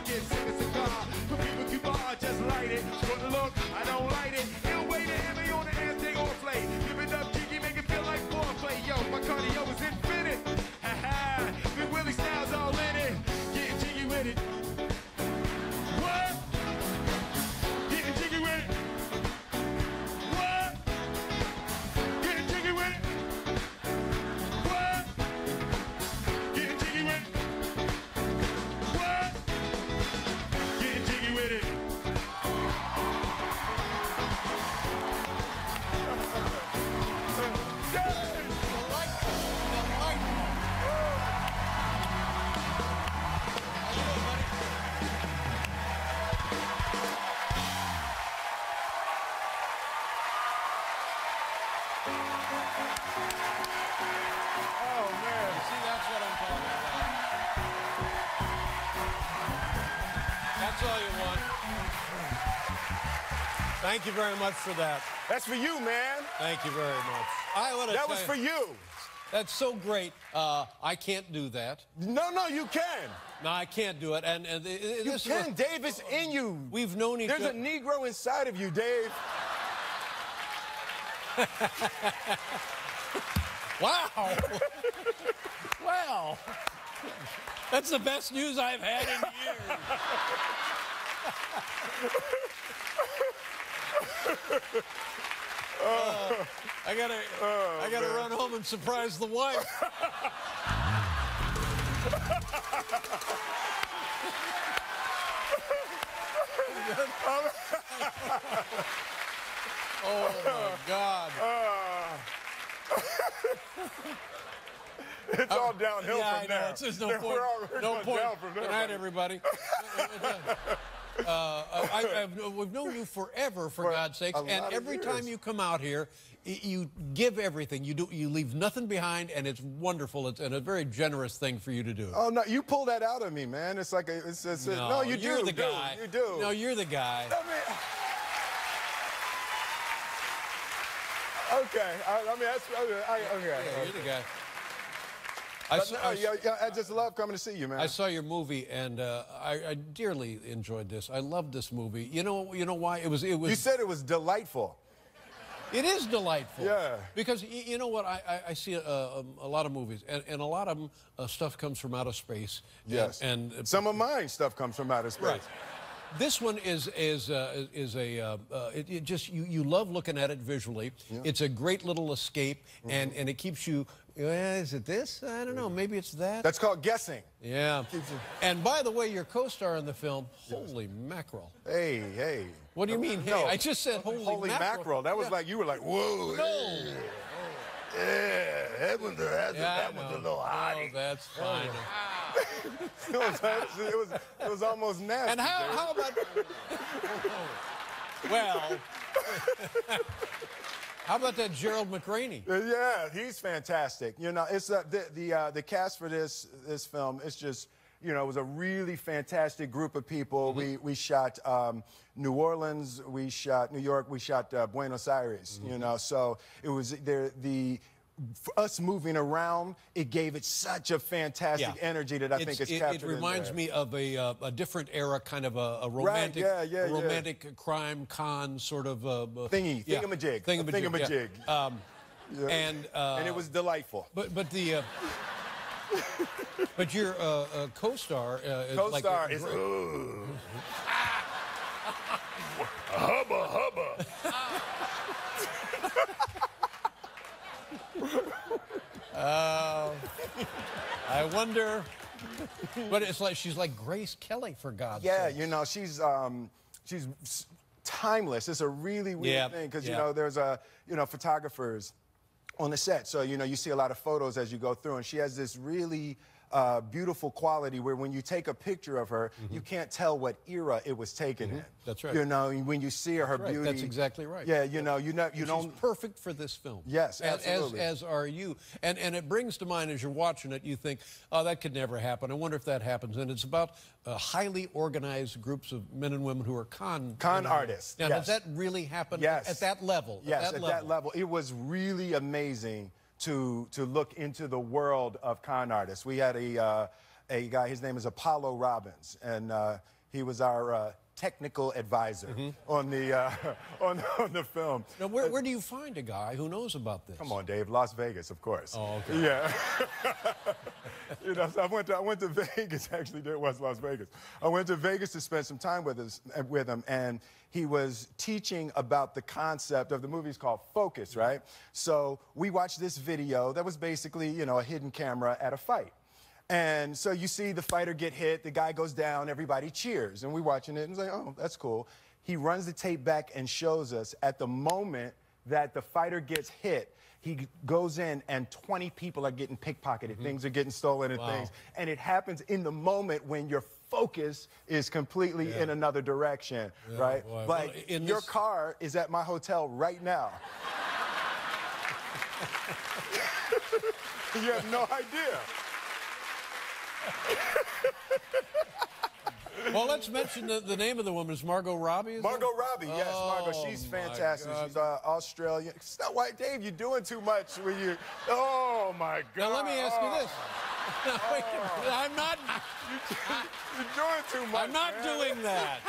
get sick of cigar. For people too far, just light it. For the look, I don't light it. Ill way to have me on the ass, they all play. Give it up, jiggy, make it feel like foreplay. Yo, my cardio is infinite. Ha ha, Big Willie Styles all in it. Getting jiggy with it. What? Getting jiggy with it. What? Getting jiggy with it. What? Getting jiggy with it. What? Getting jiggy with it. Oh, man. See, that's what I'm talking about. That's all you want. Thank you very much for that. That's for you, man. Thank you very much. I want to That was for you. That's so great. I can't do that. No, you can. No, I can't do it. And You this is can, Dave. It's in you. we've known each There's other. a Negro inside of you, Dave. Wow. Wow. That's the best news I've had in years. I gotta run home and surprise the wife. Oh my God. It's all downhill Yeah, from I there. know. There's no We're point. all No going point. down from there, Good night, buddy. everybody. We've known you forever, for God's sakes, a lot and of every years. time you come out here, you give everything. You leave nothing behind, and it's wonderful. It's a very generous thing for you to do. Oh no, you pull that out of me, man. It's like no, you you're do. the guy. You do. No, you're the guy. I mean, okay. I mean, that's okay. Yeah, you're the guy. I just love coming to see you, man. I saw your movie, and I dearly enjoyed this. I loved this movie. You know why? It was. You said it was delightful. It is delightful. Yeah. Because you know what? I see a lot of movies, and a lot of them stuff comes from outer space. Yes. And some of mine stuff comes from outer space. right. This one is you love looking at it visually. Yeah. It's a great little escape, and it keeps you. Is it this? I don't know. Maybe it's that. That's called guessing. Yeah. And by the way, your co-star in the film, holy mackerel. Hey. What do you mean, hey? No. I just said holy mackerel. That was Yeah. like, you were like, whoa. No. Yeah, that one's a little hottie. No, that's fine. It was almost nasty. And how about... Well... How about that Gerald McRaney? Yeah, he's fantastic. You know, it's the cast for this film. It's just, you know, it was a really fantastic group of people. Mm-hmm. We shot New Orleans, we shot New York, we shot Buenos Aires. Mm-hmm. You know, so it was for us moving around, it gave it such a fantastic energy that I think it's captured. It reminds me of a different era, kind of a romantic, right, romantic crime con sort of thingamajig. Thingamajig. Yeah. And it was delightful. But your co-star Co-star is hubba. I wonder, but it's like she's like Grace Kelly, for God's sake. Yeah, you know, she's timeless. It's a really weird thing because you know there's photographers on the set, so you know you see a lot of photos as you go through, and she has this really beautiful quality where when you take a picture of her, you can't tell what era it was taken in. That's right. You know, when you see her beauty. That's exactly right. Yeah, you know, you don't. She's perfect for this film. Yes, absolutely. As are you. And it brings to mind as you're watching it, you think, oh, that could never happen. I wonder if that happens. And it's about highly organized groups of men and women who are con artists. Now, yes. does that really happen at that level? Yes, at that level. It was really amazing to look into the world of con artists. We had a guy. His name is Apollo Robbins, and he was our technical advisor on the on the film. Now, where do you find a guy who knows about this? Come on, Dave. Las Vegas, of course. Oh, okay. Yeah. You know, so I went to Vegas. Actually, it was Las Vegas. I went to Vegas to spend some time with him, and he was teaching about the concept of the movie. It's called Focus, right? So we watched this video that was basically, you know, a hidden camera at a fight. And so you see the fighter get hit, the guy goes down, everybody cheers. And we're watching it and it's like, oh, that's cool. He runs the tape back and shows us at the moment that the fighter gets hit, he goes in and 20 people are getting pickpocketed, things are getting stolen and things. And it happens in the moment when your focus is completely in another direction, right? Boy. Like Well, your car is at my hotel right now. You have no idea. Well, let's mention the name of the woman. Is Margot Robbie? Margot Robbie, yes, Margot. Oh, She's my fantastic. God. She's Australian. Snow White Dave, you're doing too much when you. Oh my God. Now let me ask you this. Wait, I'm not. You're doing too much. I'm not doing that.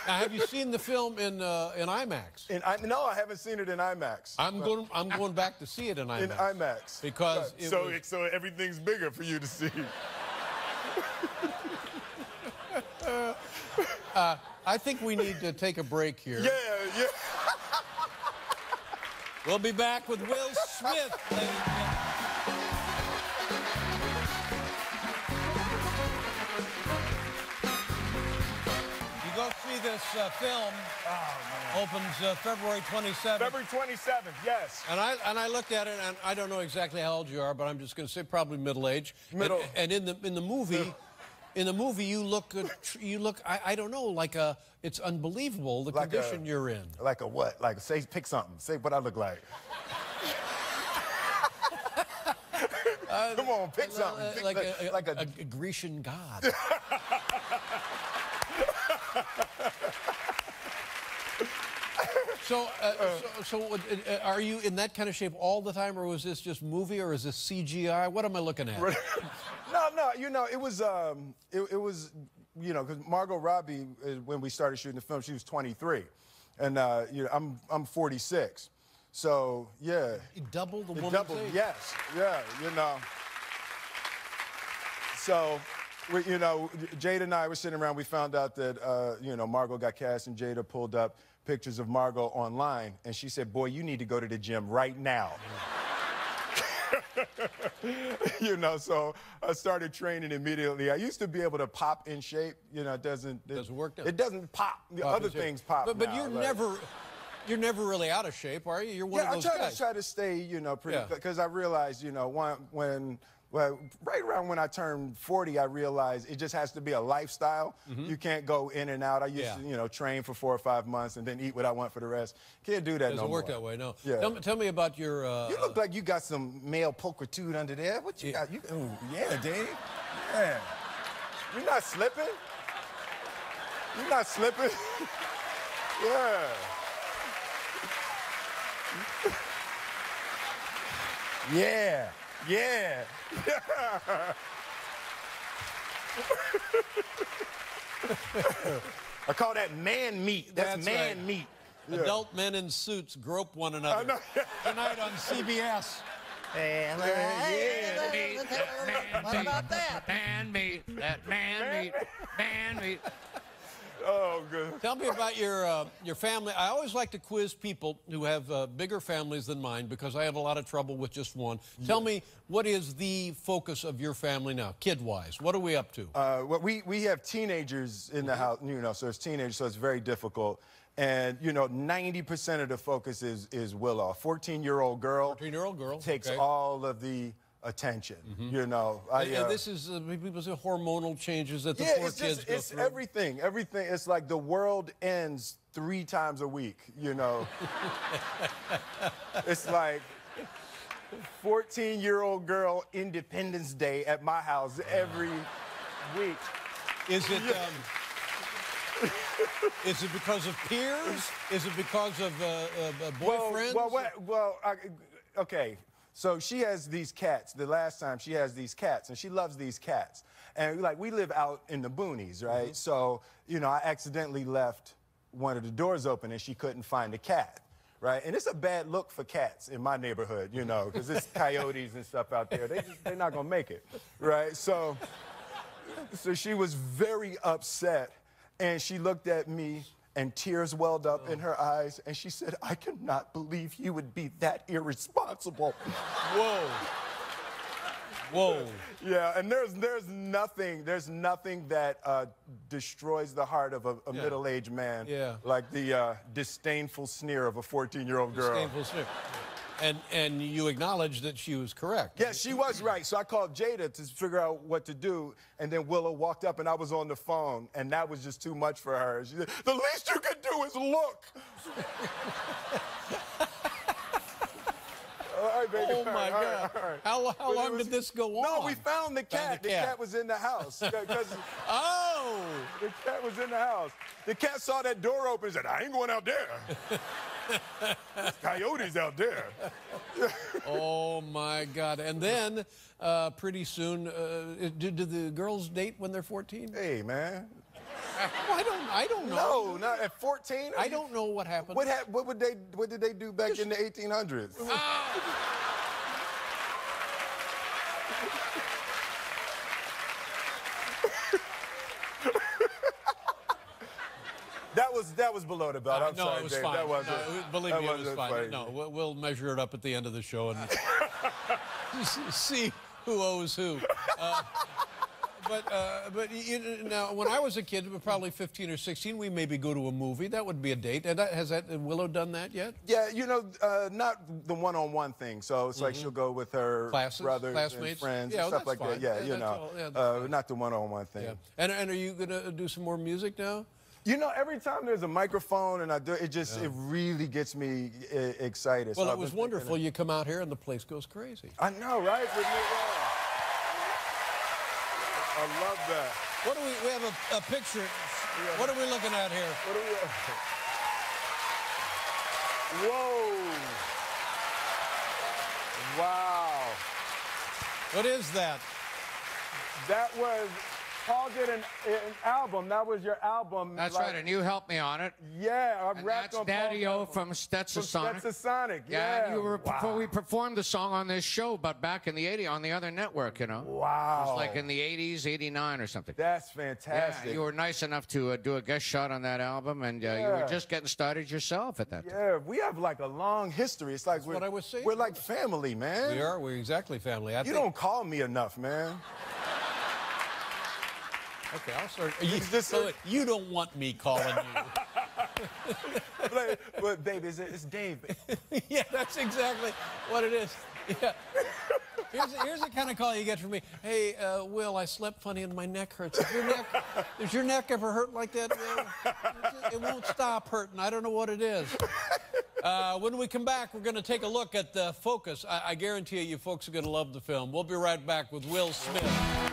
Now, have you seen the film in IMAX? No, I haven't seen it in IMAX. I'm going back to see it in IMAX. In IMAX. Because so everything's bigger for you to see. I think we need to take a break here. Yeah. We'll be back with Will Smith. Ladies and gentlemen. You go see this film. Opens February 27th. February 27th, yes. And I looked at it, and I don't know exactly how old you are, but I'm just going to say probably middle age. And in the movie. In the movie, you look, I don't know, like it's unbelievable the like condition you're in. Like a what? Like, pick something. Say what I look like. Come on, pick something. Like a Grecian god. So are you in that kind of shape all the time, or was this just movie, or is this CGI? What am I looking at? No, you know, it was, you know, because Margot Robbie, when we started shooting the film, she was 23. And, you know, I'm 46. So, yeah. You doubled the woman's doubled, age? yes. Yeah, you know. So, you know, Jada and I were sitting around. We found out that, you know, Margot got cast, and Jada pulled up pictures of Margot online. And she said, boy, you need to go to the gym right now. You know, so I started training immediately. I used to be able to pop in shape. You know, it doesn't work now. It doesn't pop. The other things pop. But now, you're never really out of shape, are you? You're one of those guys. I try to stay, you know, pretty, because I realized, you know, right around when I turned 40, I realized it just has to be a lifestyle. You can't go in and out. I used to, you know, train for 4 or 5 months and then eat what I want for the rest. Can't do that no more. Doesn't work that way, no. Yeah. Tell me about your... you look like you got some male pulchritude under there. What you got? Oh, yeah, Dave. Yeah. You're not slipping? You're not slipping? Yeah. Yeah. Yeah. I call that man meat. That's man right. meat. Adult men in suits grope one another. Tonight on CBS. What about that? Man meat. That man meat. Oh, good. Tell me about your family. I always like to quiz people who have bigger families than mine because I have a lot of trouble with just one. Tell me, what is the focus of your family now, kid-wise? What are we up to? Well, we have teenagers in the house, you know, so it's teenagers, so it's very difficult. And, you know, 90% of the focus is Willow. 14-year-old girl. 14-year-old girl. Takes all of the attention, you know. And this is, people say, hormonal changes that the poor kids go through. Everything. It's like the world ends 3 times a week, you know. It's like 14-year-old girl Independence Day at my house every week. Is it... Is it because of peers? Is it because of boyfriends? Okay. So she has these cats. The last time she has these cats, and she loves these cats. And like we live out in the boonies, right? So, you know, I accidentally left one of the doors open and she couldn't find the cat, right? And it's a bad look for cats in my neighborhood, you know, because it's coyotes and stuff out there. They're not gonna make it, right? So she was very upset, and she looked at me and tears welled up in her eyes, and she said, "I cannot believe you would be that irresponsible." Whoa. Whoa. Yeah, and there's nothing that destroys the heart of a middle-aged man like the disdainful sneer of a 14-year-old girl. Disdainful sneer. And you acknowledge that she was correct. Yeah, she was right. So I called Jada to figure out what to do, and then Willow walked up, and I was on the phone, and that was just too much for her. She said, "The least you could do is look." All right, baby. Oh, my God. All right. How long did this go on? No, we found the cat. The cat was in the house. Oh! The cat was in the house. The cat saw that door open and said, "I ain't going out there. There's coyotes out there." Oh, my God. And then, pretty soon, do the girls date when they're 14? Hey, man. I don't know. No, not at 14. I don't know what happened. What did they do back in the 1800s? That was below the belt. I'm no, sorry, it was Dave. fine. That wasn't, believe me, it was fine. funny. No, we'll measure it up at the end of the show and see who owes who. But now, when I was a kid, probably 15 or 16, we maybe go to a movie. That would be a date. And has Willow done that yet? Yeah, you know, not the one-on-one thing. So it's like she'll go with her brothers classmates, and friends and stuff like fine. that. Yeah, you know, not the one-on-one thing. Yeah. And are you gonna do some more music now? You know, every time there's a microphone and I do it, it really gets me excited. Well, so it was wonderful. You come out here and the place goes crazy. I know, right? I love that. What do we have a picture. Yeah. What are we looking at here? What are we Whoa. Wow. What is that? That was Paul did an album. That was your album. That's right, and you helped me on it. Yeah, I And rapped that's on Daddy-O from Stetsasonic. From Stetsasonic, yeah. And you were before we performed the song on this show, but back in the 80s on the other network, you know. Wow. It was like in the 80s, 89 or something. That's fantastic. Yeah, you were nice enough to do a guest shot on that album, and you were just getting started yourself at that time. Yeah, we have like a long history. It's like That's what I was saying. We're like family, man. We are. We're exactly family. You don't call me enough, man. Okay, I'll start. You don't want me calling you. but baby, it's Dave. Yeah, that's exactly what it is. Yeah. Here's the kind of call you get from me. Hey, Will, I slept funny and my neck hurts. Does your neck ever hurt like that, Will? It won't stop hurting. I don't know what it is. When we come back, we're going to take a look at the Focus. I guarantee you folks are going to love the film. We'll be right back with Will Smith.